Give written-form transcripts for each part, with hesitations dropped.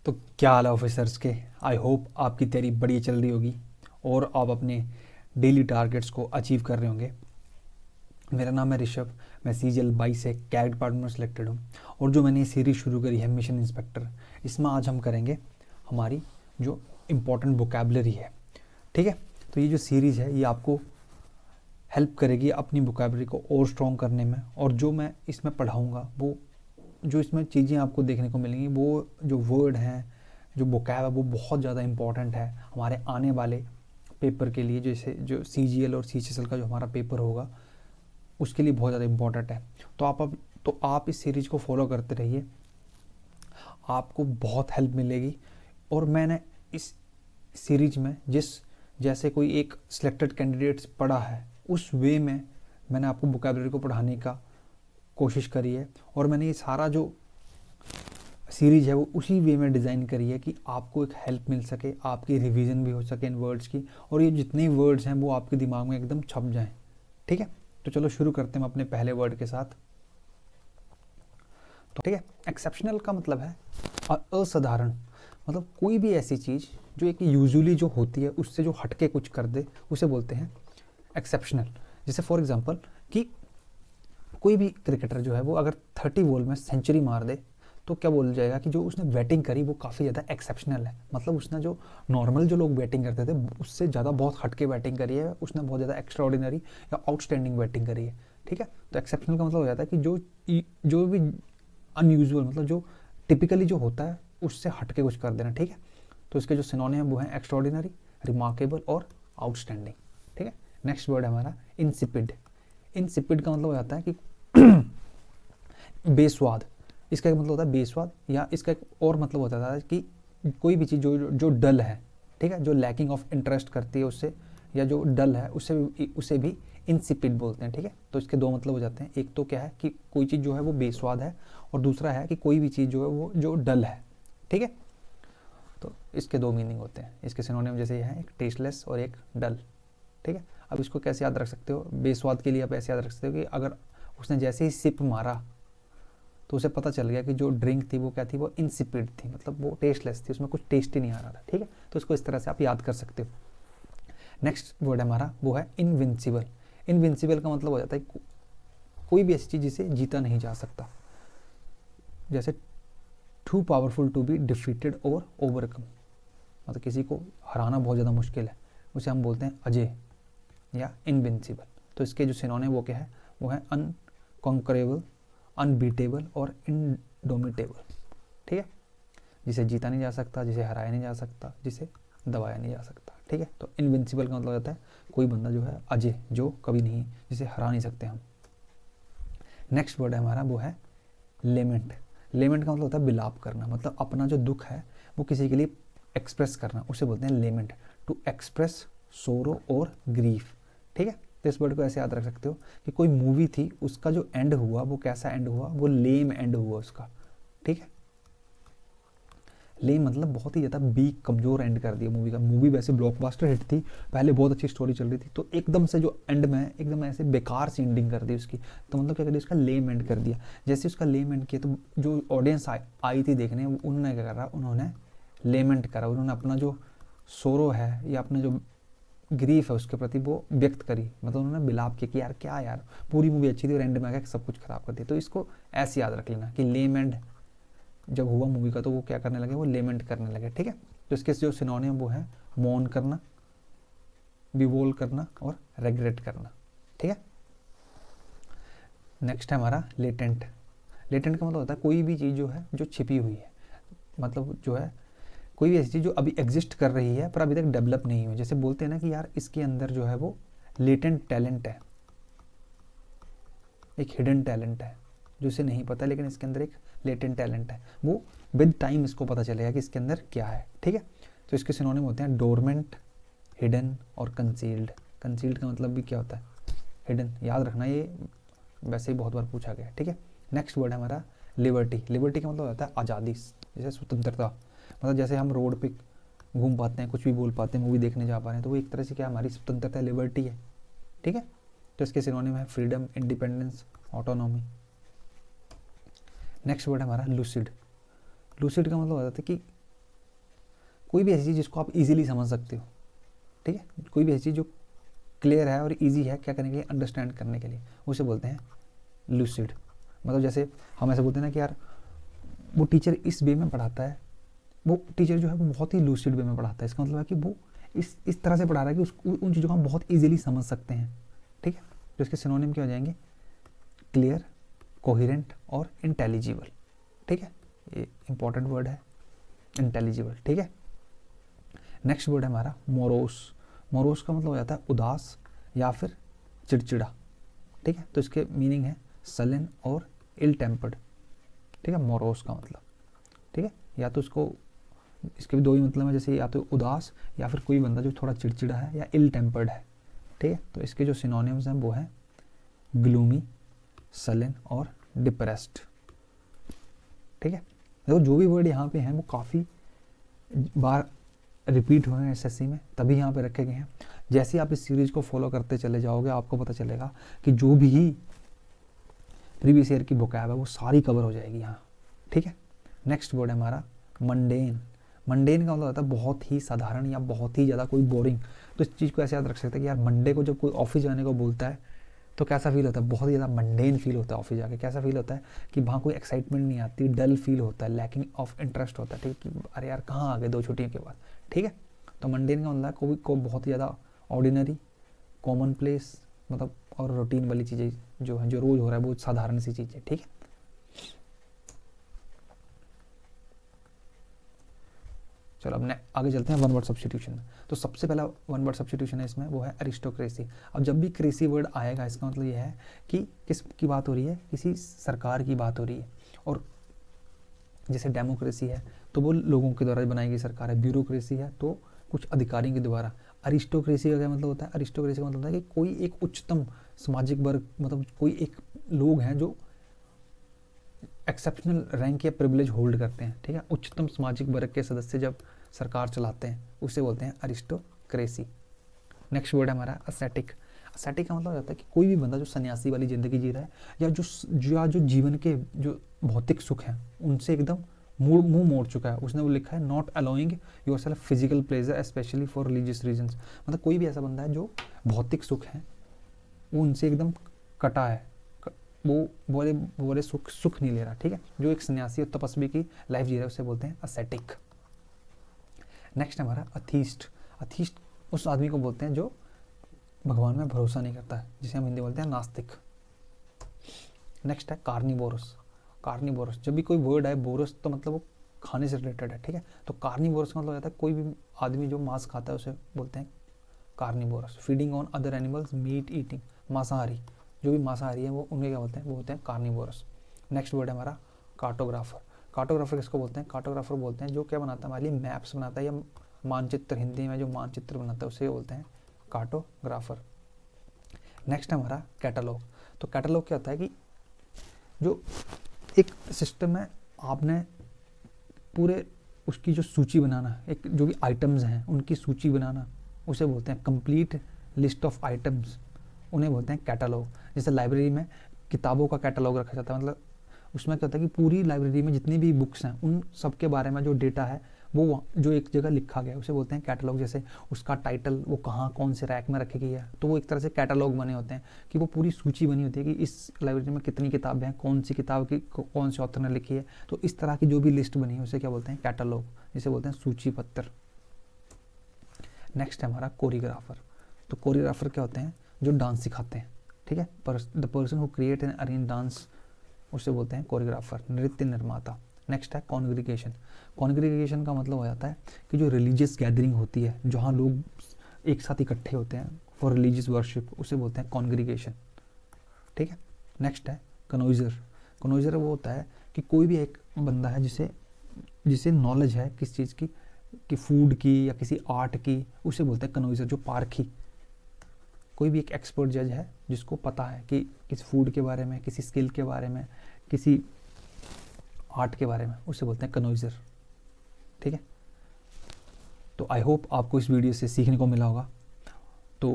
तो क्या हाल है ऑफिसर्स के। आई होप आपकी तैयारी बढ़िया चल रही होगी और आप अपने डेली टारगेट्स को अचीव कर रहे होंगे। मेरा नाम है ऋषभ, मैं CGL 22 से कैग डिपार्टमेंट में सिलेक्टेड हूँ और जो मैंने ये सीरीज़ शुरू करी है मिशन इंस्पेक्टर, इसमें आज हम करेंगे हमारी जो इम्पोर्टेंट वोकेबलरी है। ठीक है, तो ये जो सीरीज़ है ये आपको हेल्प करेगी अपनी वोकेबलरी को और स्ट्रॉन्ग करने में। और जो मैं इसमें पढ़ाऊँगा वो जो इसमें चीज़ें आपको देखने को मिलेंगी, वो जो वर्ड हैं, जो वोकैब है, वो बहुत ज़्यादा इंपॉर्टेंट है हमारे आने वाले पेपर के लिए। जैसे जो CGL और CHSL का जो हमारा पेपर होगा उसके लिए बहुत ज़्यादा इंपॉर्टेंट है। तो आप इस सीरीज़ को फॉलो करते रहिए, आपको बहुत हेल्प मिलेगी। और मैंने इस सीरीज में जैसे कोई एक सिलेक्टेड कैंडिडेट्स पढ़ा है उस वे में मैंने आपको वोकैबलरी को पढ़ाने का कोशिश करी है। और मैंने ये सारा जो सीरीज है वो उसी वे में डिज़ाइन करी है कि आपको एक हेल्प मिल सके, आपकी रिवीजन भी हो सके इन वर्ड्स की, और ये जितने वर्ड्स हैं वो आपके दिमाग में एकदम छप जाएं। ठीक है, तो चलो शुरू करते हैं अपने पहले वर्ड के साथ। तो ठीक है, एक्सेप्शनल का मतलब है असाधारण। मतलब कोई भी ऐसी चीज़ जो एक यूजुअली जो होती है उससे जो हटके कुछ कर दे उसे बोलते हैं एक्सेप्शनल। जैसे फॉर एग्जांपल कि कोई भी क्रिकेटर जो है वो अगर 30 बॉल में सेंचुरी मार दे तो क्या बोल जाएगा कि जो उसने बैटिंग करी वो काफ़ी ज़्यादा एक्सेप्शनल है। मतलब उसने जो नॉर्मल जो लोग बैटिंग करते थे उससे ज़्यादा बहुत हटके बैटिंग करी है, उसने बहुत ज़्यादा एक्स्ट्राऑर्डिनरी या आउटस्टैंडिंग बैटिंग करी है। ठीक है, तो एक्सेप्शनल का मतलब हो जाता है कि जो भी अनयूजुअल, मतलब जो टिपिकली जो होता है उससे हटके कुछ कर देना। ठीक है, तो इसके जो सिनोनिम है वो है एक्स्ट्राऑर्डिनरी, रिमार्केबल और आउटस्टैंडिंग। ठीक है, नेक्स्ट वर्ड है हमारा इंसिपिड। इंसिपिड का मतलब हो जाता है कि बेस्वाद। इसका एक मतलब होता है बेस्वाद, या इसका एक और मतलब होता है कि कोई भी चीज़ जो डल है, ठीक है, जो लैकिंग ऑफ इंटरेस्ट करती है उससे, या जो डल है उसे भी इंसिपिड बोलते हैं। ठीक है, तो इसके दो मतलब हो जाते हैं। एक तो क्या है कि कोई चीज़ जो है वो बेस्वाद है, और दूसरा है कि कोई भी चीज़ जो है वो जो डल है। ठीक है, तो इसके दो मीनिंग होते हैं। इसके सिनोनिम जैसे ये है, एक टेस्टलेस और एक डल। ठीक है, अब इसको कैसे याद रख सकते हो? बेस्वाद के लिए आप ऐसे याद रख सकते हो कि अगर उसने जैसे ही सिप मारा तो उसे पता चल गया कि जो ड्रिंक थी वो क्या थी, वो इंसिपिड थी, मतलब वो टेस्टलेस थी, उसमें कुछ टेस्ट ही नहीं आ रहा था। ठीक है, तो इसको इस तरह से आप याद कर सकते हो। नेक्स्ट वर्ड हमारा वो है इनविंसिबल। इनविंसिबल का मतलब हो जाता है कोई भी ऐसी चीज़ जिसे जीता नहीं जा सकता। जैसे too powerful to be defeated और ओवरकम, मतलब किसी को हराना बहुत ज़्यादा मुश्किल है, उसे हम बोलते हैं अजय या इनविंसिबल। तो इसके जो सिनोनिम वो क्या है, वो है अनकॉन्करेबल, अनबीटेबल और इनडोमिटेबल। ठीक है, जिसे जीता नहीं जा सकता, जिसे हराया नहीं जा सकता, जिसे दबाया नहीं जा सकता। ठीक है, तो इनविंसिबल का मतलब होता है कोई बंदा जो है अजय, जो कभी नहीं, जिसे हरा नहीं सकते हम। नेक्स्ट वर्ड है हमारा वो है लेमेंट। लेमेंट का मतलब होता है विलाप करना, मतलब अपना जो दुख है वो किसी के लिए एक्सप्रेस करना, उसे बोलते हैं लेमेंट। टू एक्सप्रेस सोरो और ग्रीफ। ठीक है, तो इस वर्ड को ऐसे याद रख सकते हो कि कोई मूवी थी, उसका जो एंड हुआ वो कैसा एंड हुआ, वो लेम एंड हुआ उसका। ठीक है, लेम मतलब बहुत ही ज़्यादा वीक, कमज़ोर एंड कर दिया मूवी का। मूवी वैसे ब्लॉकबस्टर हिट थी, पहले बहुत अच्छी स्टोरी चल रही थी, तो एकदम से जो एंड में एकदम ऐसे बेकार सी एंडिंग कर दी उसकी। तो मतलब क्या कर दिया, उसका लेम एंड कर दिया। जैसे उसका लेम एंड किया तो जो ऑडियंस आई थी देखने, उन्होंने क्या करा, उन्होंने लेमेंट करा, उन्होंने अपना जो सोरो है या अपना जो ग्रीफ है उसके प्रति वो व्यक्त करी, मतलब उन्होंने विलाप किया कि यार क्या यार, पूरी मूवी अच्छी थी और एंड में आकर सब कुछ खराब कर दिया। तो इसको ऐसे याद रख लेना कि लेम एंड जब हुआ मूवी का तो वो क्या करने लगे, वो लेमेंट करने लगे। ठीक है, तो इसके जो सिनोनिम वो है मौन करना, बिवोल करना और रेग्रेट करना। ठीक है, नेक्स्ट है हमारा लेटेंट। लेटेंट का मतलब होता है कोई भी चीज़ जो है जो छिपी हुई है, मतलब जो है कोई भी ऐसी चीज़ जो अभी एग्जिस्ट कर रही है पर अभी तक डेवलप नहीं हुई। जैसे बोलते हैं ना कि यार इसके अंदर जो है वो लेटेंट टैलेंट है, एक हिडन टैलेंट है जो इसे नहीं पता, लेकिन इसके अंदर एक लेटेंट टैलेंट है, वो विद टाइम इसको पता चलेगा कि इसके अंदर क्या है। ठीक है, तो इसके सिनोनिम होते हैं डोरमेंट, हिडन और कंसील्ड। कंसील्ड का मतलब भी क्या होता है, हिडन। याद रखना, ये वैसे ही बहुत बार पूछा गया है। ठीक है, नेक्स्ट वर्ड है हमारा लिबर्टी। लिबर्टी का मतलब होता है आज़ादी, जैसे स्वतंत्रता। मतलब जैसे हम रोड पे घूम पाते हैं, कुछ भी बोल पाते हैं, मूवी देखने जा पा रहे हैं, तो वो एक तरह से क्या हमारी स्वतंत्रता, लिबर्टी है। ठीक है, तो इसके सिनोनिम है freedom, independence, autonomy. Next word है हमारा लूसिड। लूसिड का मतलब होता है कि कोई भी ऐसी चीज़ जिसको आप इजीली समझ सकते हो, ठीक है, कोई भी ऐसी चीज़ जो क्लियर है और इजी है क्या करने के लिए, अंडरस्टैंड करने के लिए, उसे बोलते हैं लूसिड। मतलब जैसे हम ऐसे बोलते हैं ना कि यार वो टीचर इस वे में पढ़ाता है, वो टीचर जो है वो बहुत ही लूसिड वे में पढ़ाता है, इसका मतलब है कि वो इस तरह से पढ़ा रहा है कि उसको उन चीज़ों को हम बहुत ईजिली समझ सकते हैं, ठीक है। तो इसके सिनोनिम क्या हो जाएंगे, क्लियर, कोहेरेंट और इंटेलिजिबल, ठीक है, ये इंपॉर्टेंट वर्ड है इंटेलिजिबल, ठीक है। नेक्स्ट वर्ड है हमारा मोरोस। मोरोस का मतलब हो जाता है उदास या फिर चिड़चिड़ा, ठीक है। तो इसके मीनिंग है सलन और इल टेम्पर्ड, ठीक है, मोरोस का मतलब, ठीक है। या तो इसको, इसके भी दो ही मतलब है, जैसे या तो उदास या फिर कोई बंदा जो थोड़ा चिड़चिड़ा है या इल टेम्पर्ड है, ठीक है। तो इसके जो सिनोनिम्स हैं वो हैं ग्लूमी, सलन और डिप्रेस्ड, ठीक है। देखो जो भी वर्ड यहाँ पे हैं वो काफ़ी बार रिपीट हुए हैं एसएससी में, तभी यहाँ पे रखे गए हैं। जैसे आप इस सीरीज को फॉलो करते चले जाओगे आपको पता चलेगा कि जो भी प्रीवियस ईयर की बुकैब है वो सारी कवर हो जाएगी यहाँ, ठीक है। नेक्स्ट वर्ड है हमारा मंडेन। मंडेन का मतलब होता है बहुत ही साधारण या बहुत ही ज़्यादा कोई बोरिंग। तो इस चीज़ को ऐसे याद रख सकते हैं कि यार मंडे को जब कोई ऑफिस जाने को बोलता है तो कैसा फील होता है, बहुत ही ज़्यादा मंडेन फील होता है ऑफिस जाके। कैसा फील होता है कि वहाँ कोई एक्साइटमेंट नहीं आती, डल फील होता है, लैकिंग ऑफ इंटरेस्ट होता है, ठीक है, कि अरे यार कहाँ आ गए 2 छुट्टियों के बाद, ठीक है। तो मंडेन का मतलब कोई को बहुत ही ज़्यादा ऑर्डिनरी, कॉमन प्लेस, मतलब और रूटीन वाली चीज़ें जो है, जो रोज़ हो रहा है वो साधारण सी चीज़ें, ठीक है। चलो अब आगे चलते हैं वन वर्ड सब्स्टिट्यूशन में। तो सबसे पहला वन वर्ड सब्स्टिट्यूशन है इसमें, वो है अरिस्टोक्रेसी। अब जब भी क्रेसी वर्ड आएगा इसका मतलब ये है कि किस की बात हो रही है, किसी सरकार की बात हो रही है। और जैसे डेमोक्रेसी है तो वो लोगों के द्वारा बनाई गई सरकार है, ब्यूरोक्रेसी है तो कुछ अधिकारियों के द्वारा। अरिस्टोक्रेसी का क्या मतलब होता है, अरिस्टोक्रेसी का मतलब होता है कि कोई एक उच्चतम सामाजिक वर्ग, मतलब कोई एक लोग हैं जो एक्सेप्शनल रैंक या प्रिविलेज होल्ड करते हैं, ठीक है। उच्चतम सामाजिक वर्ग के सदस्य जब सरकार चलाते हैं उसे बोलते हैं अरिस्टोक्रेसी। नेक्स्ट वर्ड है हमारा असेटिक। असेटिक का मतलब होता है कि कोई भी बंदा जो सन्यासी वाली ज़िंदगी जी रहा है या जो जीवन के जो भौतिक सुख हैं उनसे एकदम मुंह मोड़ चुका है। उसने वो लिखा है not allowing yourself physical pleasure specially for religious reasons. मतलब कोई भी ऐसा बंदा है जो भौतिक सुख है वो उनसे एकदम कटा है, वो बोले सुख नहीं ले रहा, ठीक है। जो एक सन्यासी और तपस्वी की लाइफ जी रहा है उसे बोलते हैं असेटिक। नेक्स्ट हमारा अथीस्ट। अथीस्ट उस आदमी को बोलते हैं जो भगवान में भरोसा नहीं करता है, जिसे हम हिंदी बोलते हैं नास्तिक। नेक्स्ट है कार्निवोरस। कार्निवोरस, जब भी कोई वर्ड है बोरस तो मतलब वो खाने से रिलेटेड है, ठीक है। तो कार्निवोरस का मतलब होता है कोई भी आदमी जो मांस खाता है उसे बोलते हैं carnivorous. Feeding on other animals, meat eating, मांसाहारी, जो भी मांसाहारी है वो उन्हें क्या बोलते हैं, वो होते हैं कार्निवोरस। नेक्स्ट वर्ड है हमारा कार्टोग्राफर। कार्टोग्राफर किसको बोलते हैं, कार्टोग्राफर बोलते हैं जो क्या बनाता है, हमारे लिए मैप्स बनाता है या मानचित्र, हिंदी में जो मानचित्र बनाता है उसे बोलते हैं कार्टोग्राफर। नेक्स्ट है हमारा कैटलॉग। तो कैटलॉग क्या होता है कि जो एक सिस्टम है, आपने पूरे उसकी जो सूची बनाना, एक जो भी आइटम्स हैं उनकी सूची बनाना, उसे बोलते हैं कंप्लीट लिस्ट ऑफ आइटम्स, उन्हें बोलते हैं कैटलॉग। जैसे लाइब्रेरी में किताबों का कैटलॉग रखा जाता है, मतलब उसमें क्या होता है कि पूरी लाइब्रेरी में जितनी भी बुक्स हैं उन सब के बारे में जो डेटा है वो जो एक जगह लिखा गया है उसे बोलते हैं कैटलॉग। जैसे उसका टाइटल, वो कहाँ कौन से रैक में रखी गई है, तो वो एक तरह से कैटलॉग बने होते हैं कि वो पूरी सूची बनी होती है कि इस लाइब्रेरी में कितनी किताबें हैं, कौन सी किताब की कौन से ऑथर ने लिखी है। तो इस तरह की जो भी लिस्ट बनी है उसे क्या बोलते हैं, कैटलॉग, जिसे बोलते हैं सूची पत्र। नेक्स्ट है हमारा कोरियोग्राफर। तो कोरियोग्राफर क्या होते हैं, जो डांस सिखाते हैं, ठीक है। The person who create and arrange dance, उसे बोलते हैं कोरियोग्राफर, नृत्य निर्माता। नेक्स्ट है कॉन्ग्रीगेशन। कॉन्ग्रीगेशन का मतलब हो जाता है कि जो रिलीजियस गैदरिंग होती है, जहाँ लोग एक साथ इकट्ठे होते हैं फॉर रिलीजियस वर्शिप, उसे बोलते हैं कॉन्ग्रीगेशन, ठीक है। नेक्स्ट है कनोइजर। कनोइजर वो होता है कि कोई भी एक बंदा है जिसे नॉलेज है किस चीज़ की, कि फूड की या किसी आर्ट की, उसे बोलते हैं कनोइजर। जो पारखी, कोई भी एक एक्सपर्ट जज है जिसको पता है कि किसी फूड के बारे में, किसी स्किल के बारे में, किसी आर्ट के बारे में, उसे बोलते हैं कनोइजर, ठीक है। तो आई होप आपको इस वीडियो से सीखने को मिला होगा। तो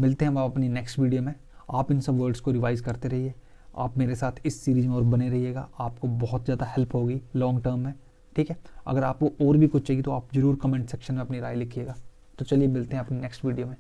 मिलते हैं हम अपनी नेक्स्ट वीडियो में। आप इन सब वर्ड्स को रिवाइज करते रहिए, आप मेरे साथ इस सीरीज में और बने रहिएगा, आपको बहुत ज़्यादा हेल्प होगी लॉन्ग टर्म में। ठीक है। अगर आपको और भी कुछ चाहिए तो आप ज़रूर कमेंट सेक्शन में अपनी राय लिखिएगा। तो चलिए मिलते हैं अपनी नेक्स्ट वीडियो में।